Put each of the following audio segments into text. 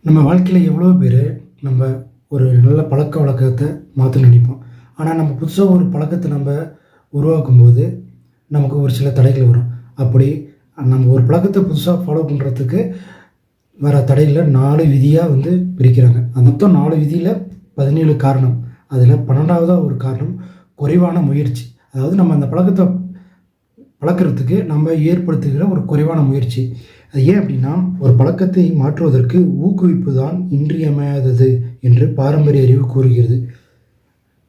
நம்ம வாழ்க்கையில் எவ்வளோ பேர் நம்ம ஒரு நல்ல பழக்க வழக்கத்தை மாற்ற நினைப்போம். ஆனால் நம்ம புதுசாக ஒரு பழக்கத்தை நம்ம உருவாக்கும்போது நமக்கு ஒரு சில தடைகள் வரும். அப்படி நம்ம ஒரு பழக்கத்தை புதுசாக ஃபாலோ பண்ணுறதுக்கு வர தடையில் 4 விதியாக பிரிக்கிறாங்க. அந்த மொத்தம் 4 விதியில் 17 காரணம். அதில் 12வதாக ஒரு காரணம் குறைவான முயற்சி. அதாவது நம்ம அந்த பழக்கத்தை பழக்கிறதுக்கு நம்ம ஏற்படுத்துகிற ஒரு குறைவான முயற்சி. அது ஏன் அப்படின்னா, ஒரு பழக்கத்தை மாற்றுவதற்கு ஊக்குவிப்பு தான் இன்றியமையாதது என்று பாரம்பரிய அறிவு கூறுகிறது.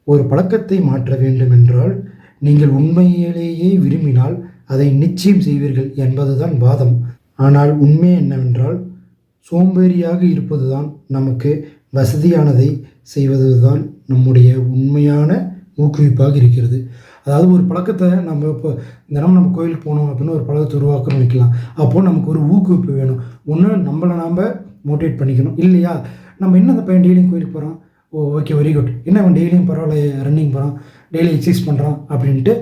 ஒரு பழக்கத்தை மாற்ற வேண்டும் என்றால் நீங்கள் உண்மையிலேயே விரும்பினால் அதை நிச்சயம் செய்வீர்கள் என்பதுதான் வாதம். ஆனால் உண்மை என்னவென்றால், சோம்பேறியாக இருப்பதுதான் நமக்கு வசதியானதை செய்வதுதான் நம்முடைய உண்மையான ஊக்குவிப்பாக இருக்கிறது. அதாவது ஒரு பழக்கத்தை நம்ம இப்போ தினமும் நம்ம கோயிலுக்கு போகணும் அப்படின்னு ஒரு பழக்கத்தை உருவாக்கணும் வைக்கலாம். அப்போது நமக்கு ஒரு ஊக்குவிப்பு வேணும். ஒன்று நம்மளை நாம் மோட்டிவேட் பண்ணிக்கணும். இல்லையா, நம்ம என்ன அந்த பையன் டெய்லியும் கோயிலுக்கு போகிறோம், ஓகே வெரி குட், என்ன அவன் டெய்லியும் பரவாயில்ல ரன்னிங் போகிறான், டெய்லி எக்ஸசைஸ் பண்ணுறான் அப்படின்ட்டு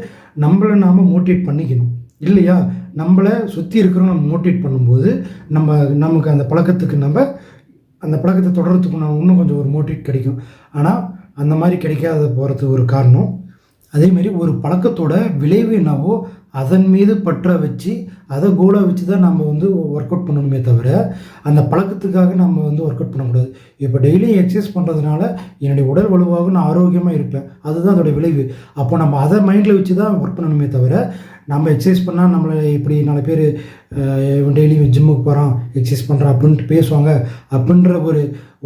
நம்மளை நாம் மோட்டிவேட் பண்ணிக்கணும். இல்லையா, நம்மளை சுற்றி இருக்கிறோம் நம்ம மோட்டிவேட் பண்ணும்போது நமக்கு அந்த பழக்கத்துக்கு அந்த பழக்கத்தை தொடர்றதுக்கு இன்னும் கொஞ்சம் ஒரு மோட்டிவேட் கிடைக்கும். ஆனால் அந்த மாதிரி கிடைக்காத போகிறதுக்கு ஒரு காரணம், அதேமாரி ஒரு பழக்கத்தோட விளைவு என்னவோ அதன் மீது பற்ற வச்சு அதை கோலாக வச்சு தான் நம்ம ஒர்க் அவுட் பண்ணணுமே தவிர அந்த பழக்கத்துக்காக நம்ம ஒர்க் அவுட் பண்ணக்கூடாது. இப்போ டெய்லியும் எக்ஸசைஸ் பண்ணுறதுனால என்னுடைய உடல் வலுவாக நான் ஆரோக்கியமாக இருப்பேன், அதுதான் அதோடய விளைவு. அப்போ நம்ம அதை மைண்டில் வச்சு தான் ஒர்க் பண்ணணுமே தவிர நம்ம எக்ஸசைஸ் பண்ணால் நம்மளை இப்படி 4 பேர் டெய்லியும் ஜிம்முக்கு போகிறான் எக்ஸசைஸ் பண்ணுறான் அப்படின்ட்டு பேசுவாங்க அப்படின்ற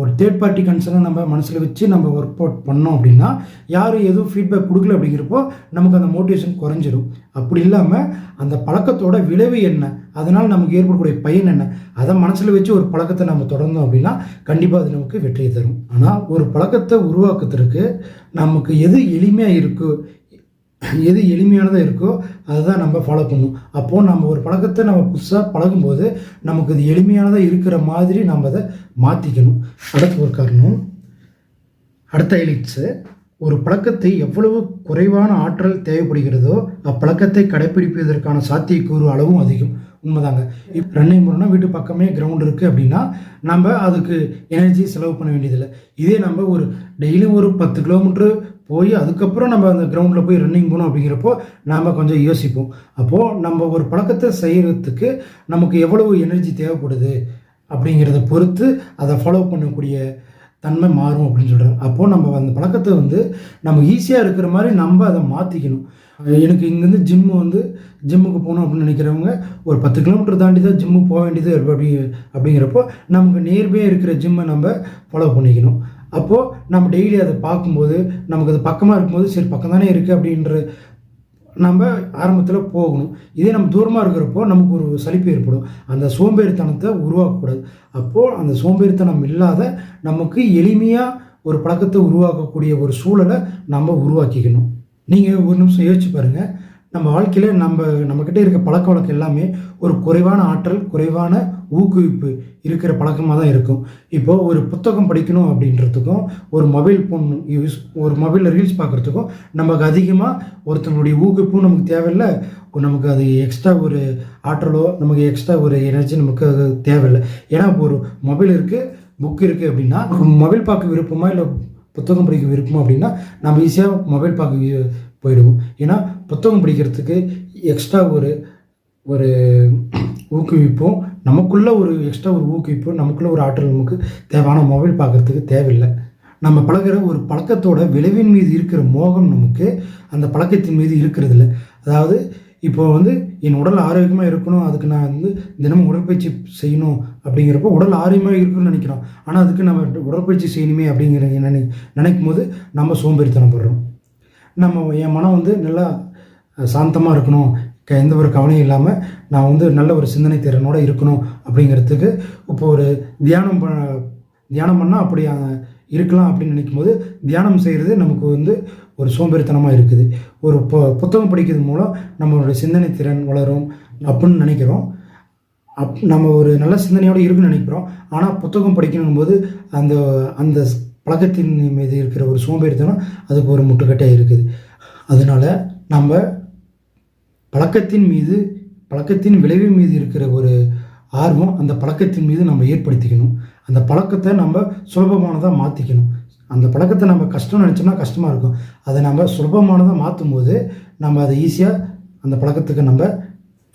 ஒரு தேர்ட் பார்ட்டி கன்சர்னை நம்ம மனசில் வச்சு நம்ம ஒர்க் அவுட் பண்ணோம் அப்படின்னா யாரும் எதுவும் ஃபீட்பேக் கொடுக்கல அப்படிங்கிறப்போ நமக்கு அந்த மோட்டிவேஷன் குறைஞ்சிடும். அப்படி இல்லாமல் அந்த பழக்கத்தோட விளைவு என்ன, அதனால் நமக்கு ஏற்படக்கூடிய பயன் என்ன, அதை மனசில் வச்சு ஒரு பழக்கத்தை நம்ம தொடர்ந்தோம் அப்படின்னா கண்டிப்பாக அது நமக்கு வெற்றியை தரும். ஆனால் ஒரு பழக்கத்தை உருவாக்குறதுக்கு நமக்கு எது எளிமையாக இருக்கோ, எது எளிமையானதாக இருக்கோ அதுதான் நம்ம ஃபாலோ பண்ணணும். அப்போது நம்ம ஒரு பழக்கத்தை நம்ம புதுசாக பழகும்போது நமக்கு அது எளிமையானதாக இருக்கிற மாதிரி நம்ம அதை மாற்றிக்கணும். அடுத்த ஒரு காரணம், அடுத்த ஹைலைட்ஸு, ஒரு பழக்கத்தை எவ்வளவு குறைவான ஆற்றல் தேவைப்படுகிறதோ அப்பழக்கத்தை கடைப்பிடிப்பதற்கான சாத்தியக்கூறு அளவும் அதிகம். உண்மைதாங்க. இப்போ ரன்னிங் போகிறோம்னா வீட்டு பக்கமே கிரவுண்ட் இருக்குது அப்படின்னா நம்ம அதுக்கு எனர்ஜி செலவு பண்ண வேண்டியதில்லை. இதே நம்ம ஒரு டெய்லியும் ஒரு 10 கிலோமீட்ரு போய் அதுக்கப்புறம் நம்ம அந்த கிரவுண்டில் போய் ரன்னிங் போகணும் அப்படிங்கிறப்போ நாம் கொஞ்சம் யோசிப்போம். அப்போது நம்ம ஒரு பழக்கத்தை செய்கிறதுக்கு நமக்கு எவ்வளவு எனர்ஜி தேவைப்படுது அப்படிங்கிறத பொறுத்து அதை ஃபாலோ பண்ணக்கூடிய தன்மை மாறும் அப்படின்னு சொல்கிறாங்க. அப்போது நம்ம அந்த பழக்கத்தை நம்ம ஈஸியாக இருக்கிற மாதிரி நம்ம அதை மாற்றிக்கணும். எனக்கு இங்கேருந்து ஜிம்முக்கு போகணும் அப்படின்னு நினைக்கிறவங்க ஒரு 10 கிலோமீட்டர் தாண்டி தான் ஜிம்முக்கு போக வேண்டியது அப்படிங்கிறப்போ நமக்கு நியர்பையாக இருக்கிற ஜிம்மை நம்ம ஃபாலோ பண்ணிக்கணும். அப்போது நம்ம டெய்லி அதை பார்க்கும்போது நமக்கு அது பக்கமாக இருக்கும்போது சரி பக்கம் தானே இருக்குது அப்படின்ற நம்ம ஆரம்பத்தில் போகணும். இதே நம்ம தூரமாக இருக்கிறப்போ நமக்கு ஒரு சலிப்பு ஏற்படும். அந்த சோம்பேறித்தனத்தை உருவாக்கக்கூடாது. அப்போது அந்த சோம்பேறித்தனம் இல்லாத நமக்கு எளிமையாக ஒரு பழக்கத்தை உருவாக்கக்கூடிய ஒரு சூழலை நம்ம உருவாக்கிக்கணும். நீங்கள் ஒரு நிமிஷம் யோசிச்சு பாருங்கள், நம்ம வாழ்க்கையில் நம்மக்கிட்ட இருக்க பழக்க வழக்கம் எல்லாமே ஒரு குறைவான ஆற்றல், குறைவான ஊக்குவிப்பு இருக்கிற பழக்கமாக தான் இருக்கும். இப்போது ஒரு புத்தகம் படிக்கணும் அப்படின்றதுக்கும் ஒரு மொபைல் ஃபோன் ஒரு மொபைலில் ரீல்ஸ் பார்க்குறதுக்கும் நமக்கு அதிகமாக ஒருத்தங்களுடைய ஊக்குவிப்பும் நமக்கு தேவையில்லை. நமக்கு அது எக்ஸ்ட்ரா ஒரு ஆற்றலோ நமக்கு எக்ஸ்ட்ரா ஒரு எனர்ஜி நமக்கு அது தேவையில்லை. ஏன்னா இப்போ ஒரு மொபைல் இருக்குது, புக் இருக்குது அப்படின்னா மொபைல் பார்க்க விருப்பமா இல்லை புத்தகம் படிக்க விருப்பமா அப்படின்னா நம்ம ஈஸியாக மொபைல் பார்க்க போயிடுவோம். ஏன்னா புத்தகம் படிக்கிறதுக்கு எக்ஸ்ட்ரா ஒரு ஊக்குவிப்பும் நமக்குள்ளே ஒரு எக்ஸ்ட்ரா ஒரு ஊக்குவிப்பும் நமக்குள்ளே ஒரு ஆற்றல் நமக்கு தேவையான மொபைல் பார்க்குறதுக்கு தேவையில்லை. நம்ம பழகிற ஒரு பழக்கத்தோட விளைவின் மீது இருக்கிற மோகம் நமக்கு அந்த பழக்கத்தின் மீது இருக்கிறதில்ல. அதாவது இப்போ என் உடல் ஆரோக்கியமாக இருக்கணும், அதுக்கு நான் தினமும் உடற்பயிற்சி செய்யணும் அப்படிங்கிறப்போ உடல் ஆரோக்கியமாக இருக்கணும்னு நினைக்கிறோம். ஆனால் அதுக்கு நம்ம உடற்பயிற்சி செய்யணுமே அப்படிங்கிற நினைக்கும் போது நம்ம சோம்பேறித்தனப்படுறோம். என் மனம் நல்லா சாந்தமாக இருக்கணும், எந்த ஒரு கவலையும் இல்லாமல் நான் நல்ல ஒரு சிந்தனை திறனோடு இருக்கணும் அப்படிங்கிறதுக்கு இப்போ ஒரு தியானம் பண்ணால் அப்படி இருக்கலாம் அப்படின்னு நினைக்கும் போது தியானம் செய்கிறது நமக்கு ஒரு சோம்பேறித்தனமாக இருக்குது. ஒரு புத்தகம் படிக்கிறது மூலம் நம்மளுடைய சிந்தனை திறன் வளரும் அப்படின்னு நினைக்கிறோம். நம்ம ஒரு நல்ல சிந்தனையோடு இருக்குன்னு நினைக்கிறோம். ஆனால் புத்தகம் படிக்கணும் போது அந்த பழக்கத்தின் மீது இருக்கிற ஒரு சோம்பேறித்தனம் அதுக்கு ஒரு முட்டுக்கட்டையாக இருக்குது. அதனால் நம்ம பழக்கத்தின் விளைவின் மீது இருக்கிற ஒரு ஆர்வம் அந்த பழக்கத்தின் மீது நம்ம ஏற்படுத்திக்கணும். அந்த பழக்கத்தை நம்ம சுலபமானதாக மாற்றிக்கணும். அந்த பழக்கத்தை நம்ம கஷ்டம்னு நினச்சோம்னா கஷ்டமாக இருக்கும். அதை நம்ம சுலபமானதாக மாற்றும் போது நம்ம அதை ஈஸியாக அந்த பழக்கத்துக்கு நம்ம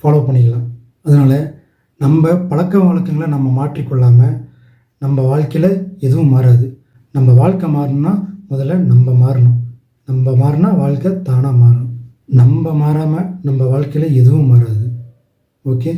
ஃபாலோ பண்ணிக்கலாம். அதனால் நம்ம பழக்க வழக்கங்களை நம்ம மாற்றிக்கொள்ளாமல் நம்ம வாழ்க்கையில் எதுவும் மாறாது. நம்ம வாழ்க்கை மாறணும்னா முதல்ல நம்ம மாறணும். நம்ம மாறினா வாழ்க்கை தானாக மாறும். நம்ம மாறாமல் நம்ம வாழ்க்கையில் எதுவும் மாறாது. ஓகே.